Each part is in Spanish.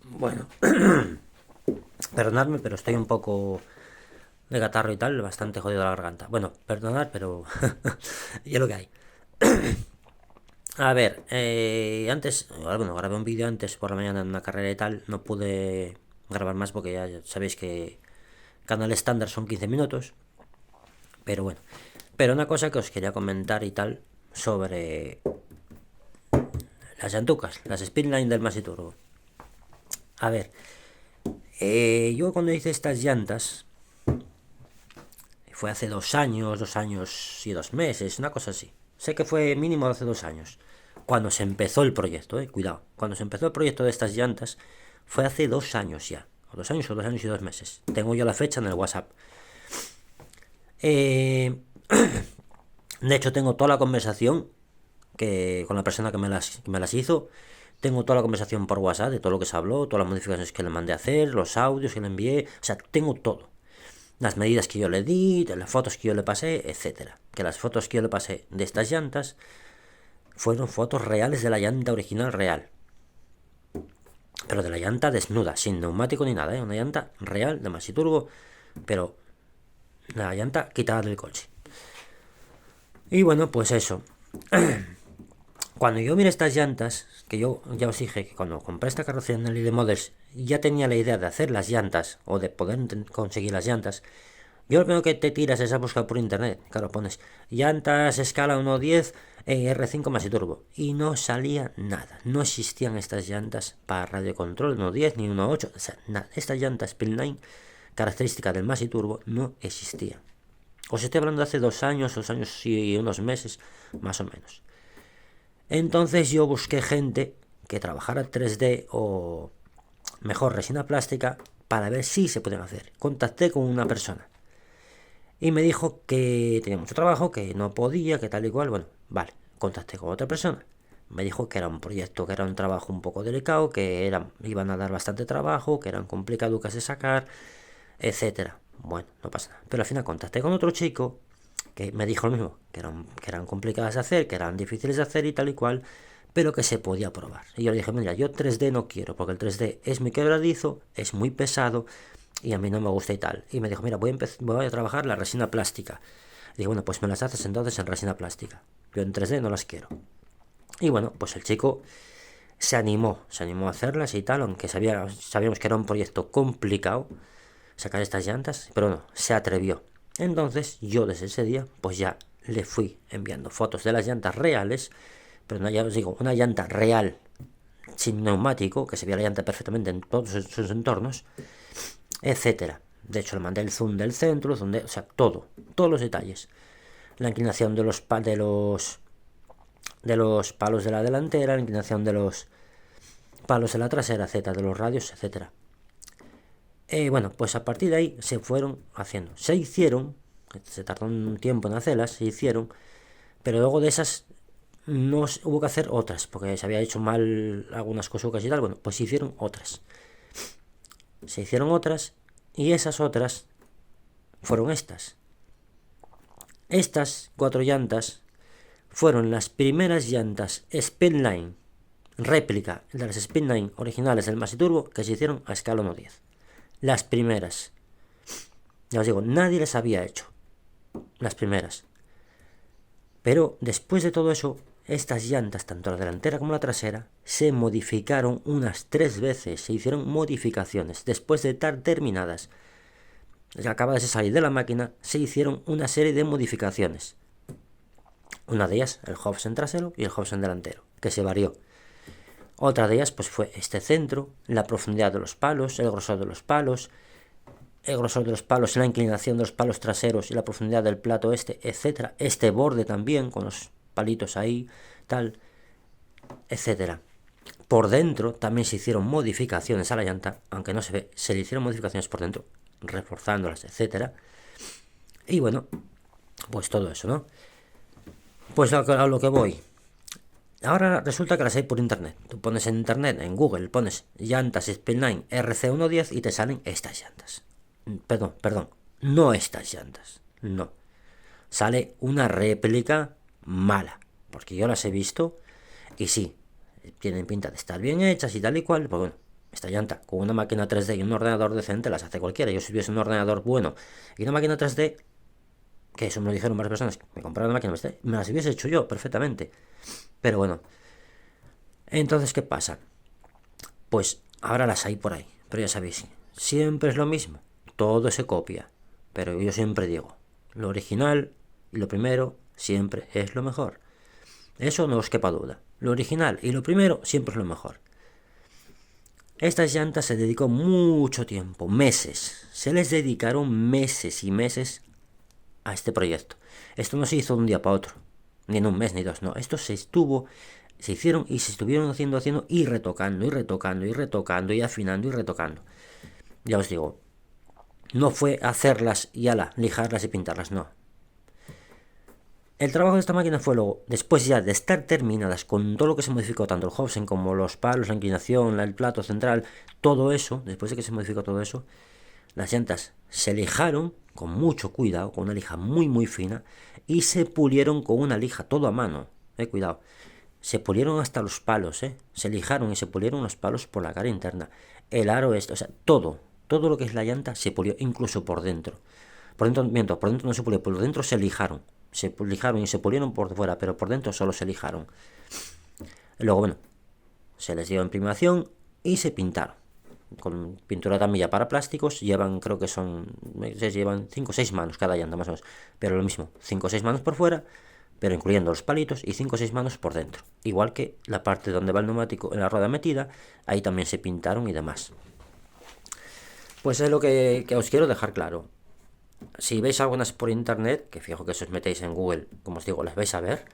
Bueno, perdonadme, pero estoy un poco de catarro y tal, bastante jodido la garganta. Bueno, perdonad, pero y es lo que hay. A ver, antes, bueno, grabé un vídeo antes por la mañana en una carrera y tal, no pude grabar más porque ya sabéis que canal estándar son 15 minutos, pero bueno. Pero una cosa que os quería comentar y tal sobre las llantucas, las Speedline del Maxi Turbo. A ver, yo cuando hice estas llantas, fue hace 2 años, 2 años y 2 meses, una cosa así. Sé que fue mínimo hace 2 años. Cuando se empezó el proyecto, cuidado. Cuando se empezó el proyecto de estas llantas, fue hace 2 años ya. O 2 años o 2 años y 2 meses. Tengo yo la fecha en el WhatsApp. Eh, de hecho, tengo toda la conversación con la persona que me las hizo. Tengo toda la conversación por WhatsApp de todo lo que se habló, todas las modificaciones que le mandé a hacer, los audios que le envié. O sea, tengo todo. Las medidas que yo le di, las fotos que yo le pasé, etcétera. Que las fotos que yo le pasé de estas llantas fueron fotos reales de la llanta original real. Pero de la llanta desnuda, sin neumático ni nada, una llanta real de Maxi Turbo, pero la llanta quitada del coche. Y bueno, pues eso. Cuando yo miré estas llantas, que yo ya os dije que cuando compré esta carrocería en el ID Models ya tenía la idea de hacer las llantas o de poder conseguir las llantas. Yo lo primero que te tiras es a buscar por internet. Claro, pones llantas escala 1.10 R5 Maxi Turbo. Y no salía nada. No existían estas llantas para radio control 1.10 ni 1.8. O sea, nada. Estas llantas Speedline, característica del Maxi Turbo, no existían. Os estoy hablando de hace 2 años, 2 años y unos meses, más o menos. Entonces yo busqué gente que trabajara 3D o mejor resina plástica para ver si se podían hacer. Contacté con una persona y me dijo que tenía mucho trabajo, que no podía, que tal y cual. Bueno, vale, contacté con otra persona. Me dijo que era un proyecto, que era un trabajo un poco delicado, que iban a dar bastante trabajo, que eran complicaducas de sacar, etcétera. Bueno, no pasa nada. Pero al final contacté con otro chico que me dijo lo mismo, que eran complicadas de hacer, que eran difíciles de hacer y tal y cual, pero que se podía probar. Y yo le dije, mira, yo 3D no quiero, porque el 3D es muy quebradizo, es muy pesado, y a mí no me gusta y tal. Y me dijo, mira, voy a trabajar la resina plástica. Y dije, bueno, pues me las haces entonces en resina plástica. Yo en 3D no las quiero. Y bueno, pues el chico se animó a hacerlas y tal, aunque sabíamos que era un proyecto complicado sacar estas llantas, pero no, se atrevió. Entonces yo desde ese día, pues ya le fui enviando fotos de las llantas reales, pero no, ya os digo, una llanta real sin neumático, que se vea la llanta perfectamente en todos sus entornos, etcétera. De hecho, le mandé el zoom del centro, o sea, todos los detalles. La inclinación de los palos de la delantera, la inclinación de los palos de la trasera, etcétera, de los radios, etcétera. Bueno, pues a partir de ahí se fueron haciendo. Se hicieron, se tardó un tiempo en hacerlas, se hicieron, pero luego de esas no hubo que hacer otras, porque se había hecho mal algunas cosas y tal. Bueno, pues se hicieron otras. Se hicieron otras y esas otras fueron estas. Estas 4 llantas fueron las primeras llantas Speedline réplica de las Speedline originales del Maxi Turbo que se hicieron a escala 1.10. Las primeras. Ya os digo, nadie les había hecho. Las primeras. Pero después de todo eso, estas llantas, tanto la delantera como la trasera, se modificaron unas 3 veces. Se hicieron modificaciones. Después de estar terminadas, acabadas de salir de la máquina, se hicieron una serie de modificaciones. Una de ellas, el Hobson trasero y el Hobson delantero, que se varió. Otra de ellas pues fue este centro, la profundidad de los palos, el grosor de los palos, la inclinación de los palos traseros y la profundidad del plato etcétera. Este borde también, con los palitos ahí, tal, etcétera. Por dentro también se hicieron modificaciones a la llanta, aunque no se ve, se le hicieron modificaciones por dentro, reforzándolas, etcétera. Y bueno, pues todo eso, ¿no? Pues a lo que voy. Ahora resulta que las hay por internet. Tú pones en internet, en Google, pones llantas Speedline RC110 y te salen estas llantas. Perdón, no estas llantas, no. Sale una réplica mala, porque yo las he visto y sí, tienen pinta de estar bien hechas y tal y cual, pues bueno, Esta llanta con una máquina 3D y un ordenador decente las hace cualquiera. Yo si tuviese un ordenador bueno y una máquina 3D, que eso me lo dijeron varias personas que me compraron una máquina 3D, me las hubiese hecho yo perfectamente. Pero bueno, entonces ¿qué pasa? Pues ahora las hay por ahí, pero ya sabéis, siempre es lo mismo, todo se copia, pero yo siempre digo, lo original y lo primero siempre es lo mejor. Eso no os quepa duda, lo original y lo primero siempre es lo mejor. Estas llantas se dedicó mucho tiempo, meses, se les dedicaron meses y meses a este proyecto. Esto no se hizo de un día para otro, ni en un mes ni dos, no, esto se hicieron y se estuvieron haciendo y retocando y afinando y retocando. Ya os digo, no fue hacerlas y ala, lijarlas y pintarlas, no. El trabajo de esta máquina fue luego, después ya de estar terminadas con todo lo que se modificó, tanto el Hobson como los palos, la inclinación, el plato central, todo eso, después de que se modificó todo eso, las llantas se lijaron con mucho cuidado, con una lija muy fina, y se pulieron con una lija todo a mano, cuidado. Se pulieron hasta los palos, se lijaron y se pulieron los palos por la cara interna. El aro o sea, todo lo que es la llanta se pulió, incluso por dentro. Por dentro no se pulió, por dentro se lijaron y se pulieron por fuera, pero por dentro solo se lijaron. Luego, bueno, se les dio imprimación y se pintaron. Con pintura también ya para plásticos, creo que llevan 5 o 6 manos cada llanta más o menos, pero lo mismo, 5 o 6 manos por fuera, pero incluyendo los palitos, y 5 o 6 manos por dentro. Igual que la parte donde va el neumático en la rueda metida, ahí también se pintaron y demás. Pues es lo que os quiero dejar claro. Si veis algunas por internet, que fijo que si os metéis en Google, como os digo, las vais a ver,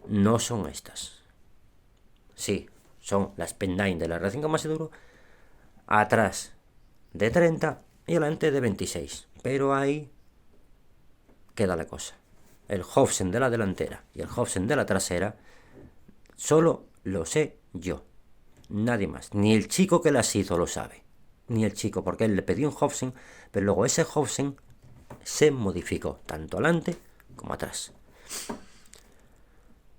no son estas. Sí, son las Pen 9 de la R5 más duro, atrás de 30 y adelante de 26. Pero ahí queda la cosa. El Hobson de la delantera y el Hobson de la trasera solo lo sé yo, nadie más, ni el chico que las hizo lo sabe, ni el chico, porque él le pidió un Hobson, pero luego ese Hobson se modificó tanto adelante como atrás.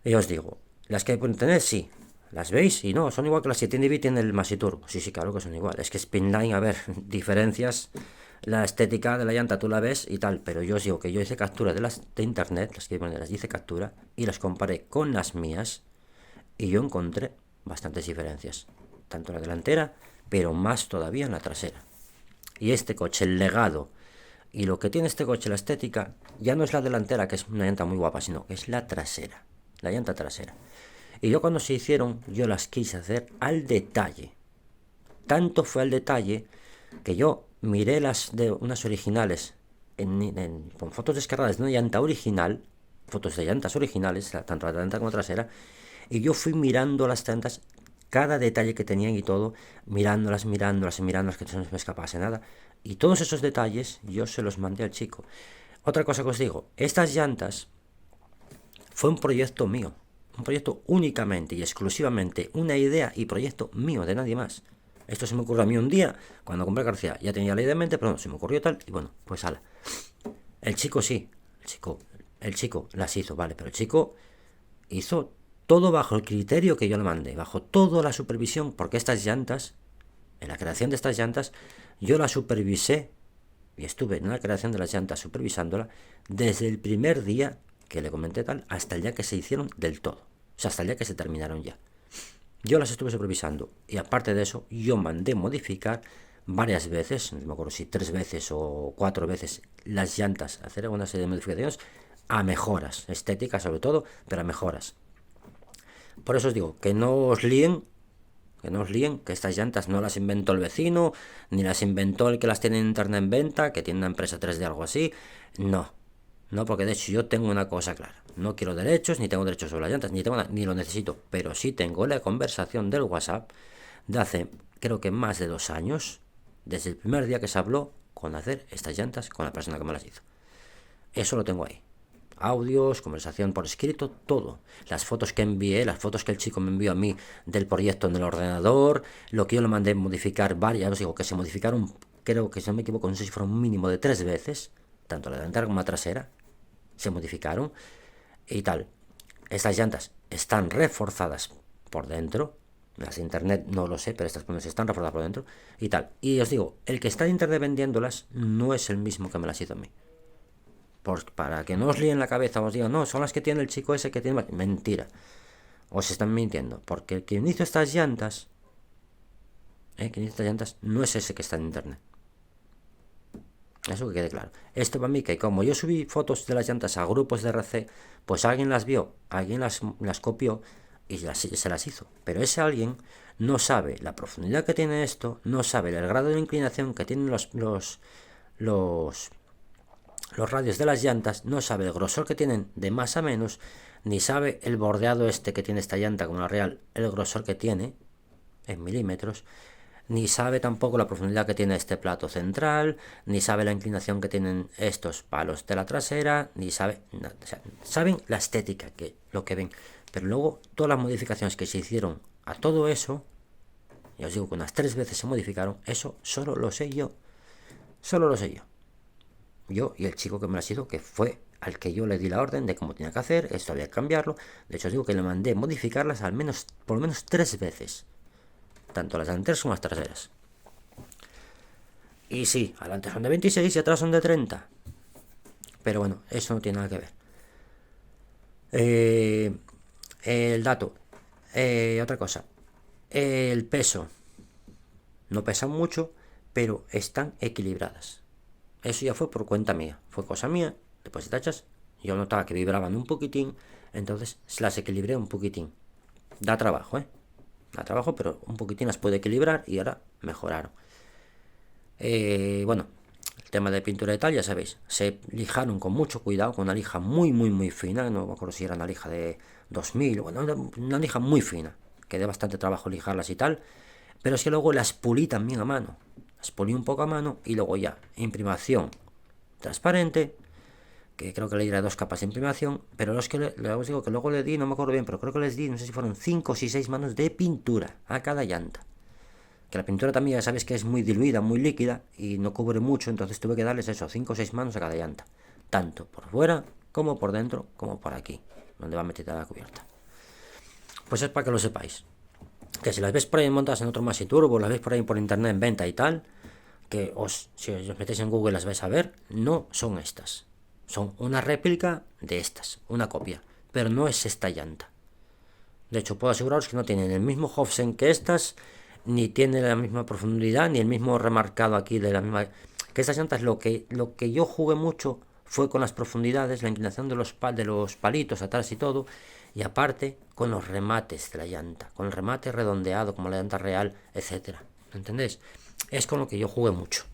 Y os digo, las que pueden tener, sí, las veis y no, son igual que las 7NB tienen el Masiturbo, sí, claro que son igual, es que Spinline, a ver, diferencias. La estética de la llanta tú la ves y tal, pero yo os digo que yo hice captura de las de internet, las que las hice captura y las comparé con las mías y yo encontré bastantes diferencias, tanto en la delantera, pero más todavía en la trasera. Y este coche, el legado y lo que tiene este coche, la estética, ya no es la delantera, que es una llanta muy guapa, sino que es la trasera, la llanta trasera. Y yo cuando se hicieron, yo las quise hacer al detalle. Tanto fue al detalle que yo miré las de unas originales con fotos descargadas de una llanta original, fotos de llantas originales, tanto la delantera como la trasera, y yo fui mirando las llantas, cada detalle que tenían y todo, mirándolas, que no se me escapase nada, y todos esos detalles yo se los mandé al chico. Otra cosa que os digo, estas llantas fue un proyecto mío, un proyecto únicamente y exclusivamente, una idea y proyecto mío, de nadie más. Esto se me ocurrió a mí un día, cuando compré García, ya tenía la idea en mente, pero no, se me ocurrió tal, y bueno, pues ala. El chico sí, el chico las hizo, vale, pero el chico hizo todo bajo el criterio que yo le mandé, bajo toda la supervisión, porque estas llantas, en la creación de estas llantas, yo la supervisé, y estuve en la creación de las llantas supervisándola, desde el primer día que le comenté tal, hasta el día que se hicieron del todo, o sea, hasta el día que se terminaron ya. Yo las estuve supervisando y aparte de eso yo mandé modificar varias veces, no me acuerdo si 3 veces o 4 veces, las llantas, hacer una serie de modificaciones a mejoras, estéticas sobre todo, pero a mejoras. Por eso os digo, que no os líen, que estas llantas no las inventó el vecino, ni las inventó el que las tiene en internet en venta, que tiene una empresa 3D, algo así. No, porque de hecho yo tengo una cosa clara. No quiero derechos, ni tengo derechos sobre las llantas, ni lo necesito. Pero sí tengo la conversación del WhatsApp de hace, creo que más de 2 años, desde el primer día que se habló con hacer estas llantas con la persona que me las hizo. Eso lo tengo ahí. Audios, conversación por escrito, todo. Las fotos que envié, las fotos que el chico me envió a mí del proyecto en el ordenador, lo que yo le mandé modificar varias, os digo que se modificaron, creo que si no me equivoco, no sé si fueron un mínimo de 3 veces, tanto la delantera como la trasera, se modificaron y tal. Estas llantas están reforzadas por dentro, Las de internet no lo sé, pero estas pues están reforzadas por dentro y tal. Y os digo, el que está en internet vendiéndolas no es el mismo que me las hizo a mí. Para que no os líen la cabeza, os digan, no, son las que tiene el chico ese que tiene... Mentira. Os están mintiendo. Porque el que hizo estas llantas... quien hizo estas llantas no es ese que está en internet. Eso que quede claro. Esto para mí, que como yo subí fotos de las llantas a grupos de RC, pues alguien las vio, alguien las copió y se las hizo. Pero ese alguien no sabe la profundidad que tiene esto, no sabe el grado de inclinación que tienen los radios de las llantas, no sabe el grosor que tienen de más a menos, ni sabe el bordeado este que tiene esta llanta como la real, el grosor que tiene en milímetros, ni sabe tampoco la profundidad que tiene este plato central, ni sabe la inclinación que tienen estos palos de la trasera, ni sabe nada. O sea, saben la estética, que lo que ven, pero luego todas las modificaciones que se hicieron a todo eso, y os digo que unas 3 veces se modificaron, eso solo lo sé yo, yo y el chico que me las hizo, que fue al que yo le di la orden de cómo tenía que hacer, esto había que cambiarlo. De hecho os digo que le mandé modificarlas por lo menos 3 veces, tanto las delanteras como las traseras. Y sí, adelante son de 26 y atrás son de 30. Pero bueno, eso no tiene nada que ver. El dato. Otra cosa. El peso. No pesan mucho, pero están equilibradas. Eso ya fue por cuenta mía. Fue cosa mía. Después de tachas, yo notaba que vibraban un poquitín. Entonces las equilibré un poquitín. Da trabajo, Da trabajo, pero un poquitín las puede equilibrar y ahora mejoraron. Bueno, el tema de pintura y tal, ya sabéis, se lijaron con mucho cuidado, con una lija muy, muy, muy fina. No me acuerdo si era una lija de 2000, bueno, una lija muy fina, que da bastante trabajo lijarlas y tal. Pero es que luego las pulí también a mano. Las pulí un poco a mano y luego ya, imprimación transparente, que creo que le diré 2 capas de imprimación, pero os digo que luego le di, no me acuerdo bien, pero creo que les di, no sé si fueron 5 o 6 manos de pintura a cada llanta. Que la pintura también ya sabes que es muy diluida, muy líquida y no cubre mucho, entonces tuve que darles eso, 5 o 6 manos a cada llanta. Tanto por fuera, como por dentro, como por aquí, donde va metida la cubierta. Pues es para que lo sepáis. Que si las ves por ahí montadas en otro Maxi Turbo, las ves por ahí por internet en venta y tal, que si os metéis en Google las vais a ver, no son estas. Son una réplica de estas, una copia, pero no es esta llanta. De hecho, puedo aseguraros que no tienen el mismo Hofsen que estas, ni tiene la misma profundidad, ni el mismo remarcado aquí de la misma... Que estas llantas, lo que yo jugué mucho fue con las profundidades, la inclinación de los palitos atrás y todo, y aparte con los remates de la llanta, con el remate redondeado como la llanta real, etcétera. ¿Entendéis? Es con lo que yo jugué mucho.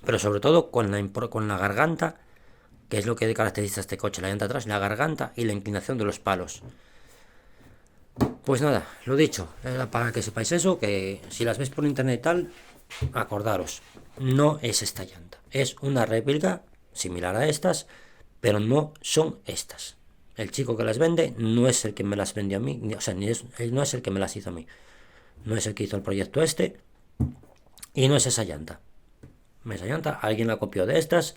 Pero sobre todo con la garganta, que es lo que caracteriza a este coche, la llanta atrás, la garganta y la inclinación de los palos. Pues nada, lo dicho, era para que sepáis eso, que si las ves por internet y tal, acordaros, no es esta llanta, es una réplica similar a estas, pero no son estas. El chico que las vende no es el que me las vendió a mí, o sea, él no es el que me las hizo a mí, no es el que hizo el proyecto este, y no es esa llanta. Esa llanta, alguien la copió de estas,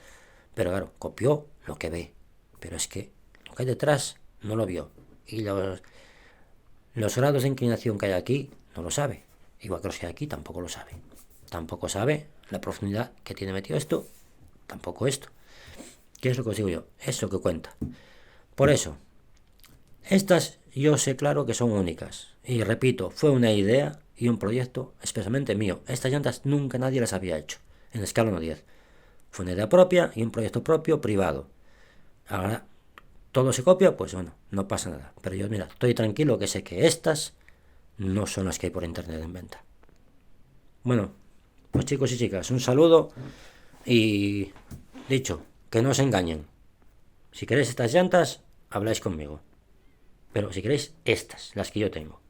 pero claro, copió lo que ve, pero es que lo que hay detrás no lo vio, y los grados de inclinación que hay aquí no lo sabe. Igual que los que hay aquí tampoco lo sabe. Tampoco sabe la profundidad que tiene metido esto. Tampoco esto. ¿Qué es lo que os digo yo? Es lo que cuenta. Por eso, estas yo sé claro que son únicas. Y repito, fue una idea y un proyecto especialmente mío. Estas llantas nunca nadie las había hecho. En escala 1:10. Fue una idea propia y un proyecto propio privado. Ahora todo se copia, pues bueno, no pasa nada. Pero yo, mira, estoy tranquilo que sé que estas no son las que hay por internet en venta. Bueno, pues chicos y chicas, un saludo y dicho, que no os engañen. Si queréis estas llantas, habláis conmigo. Pero si queréis estas, las que yo tengo.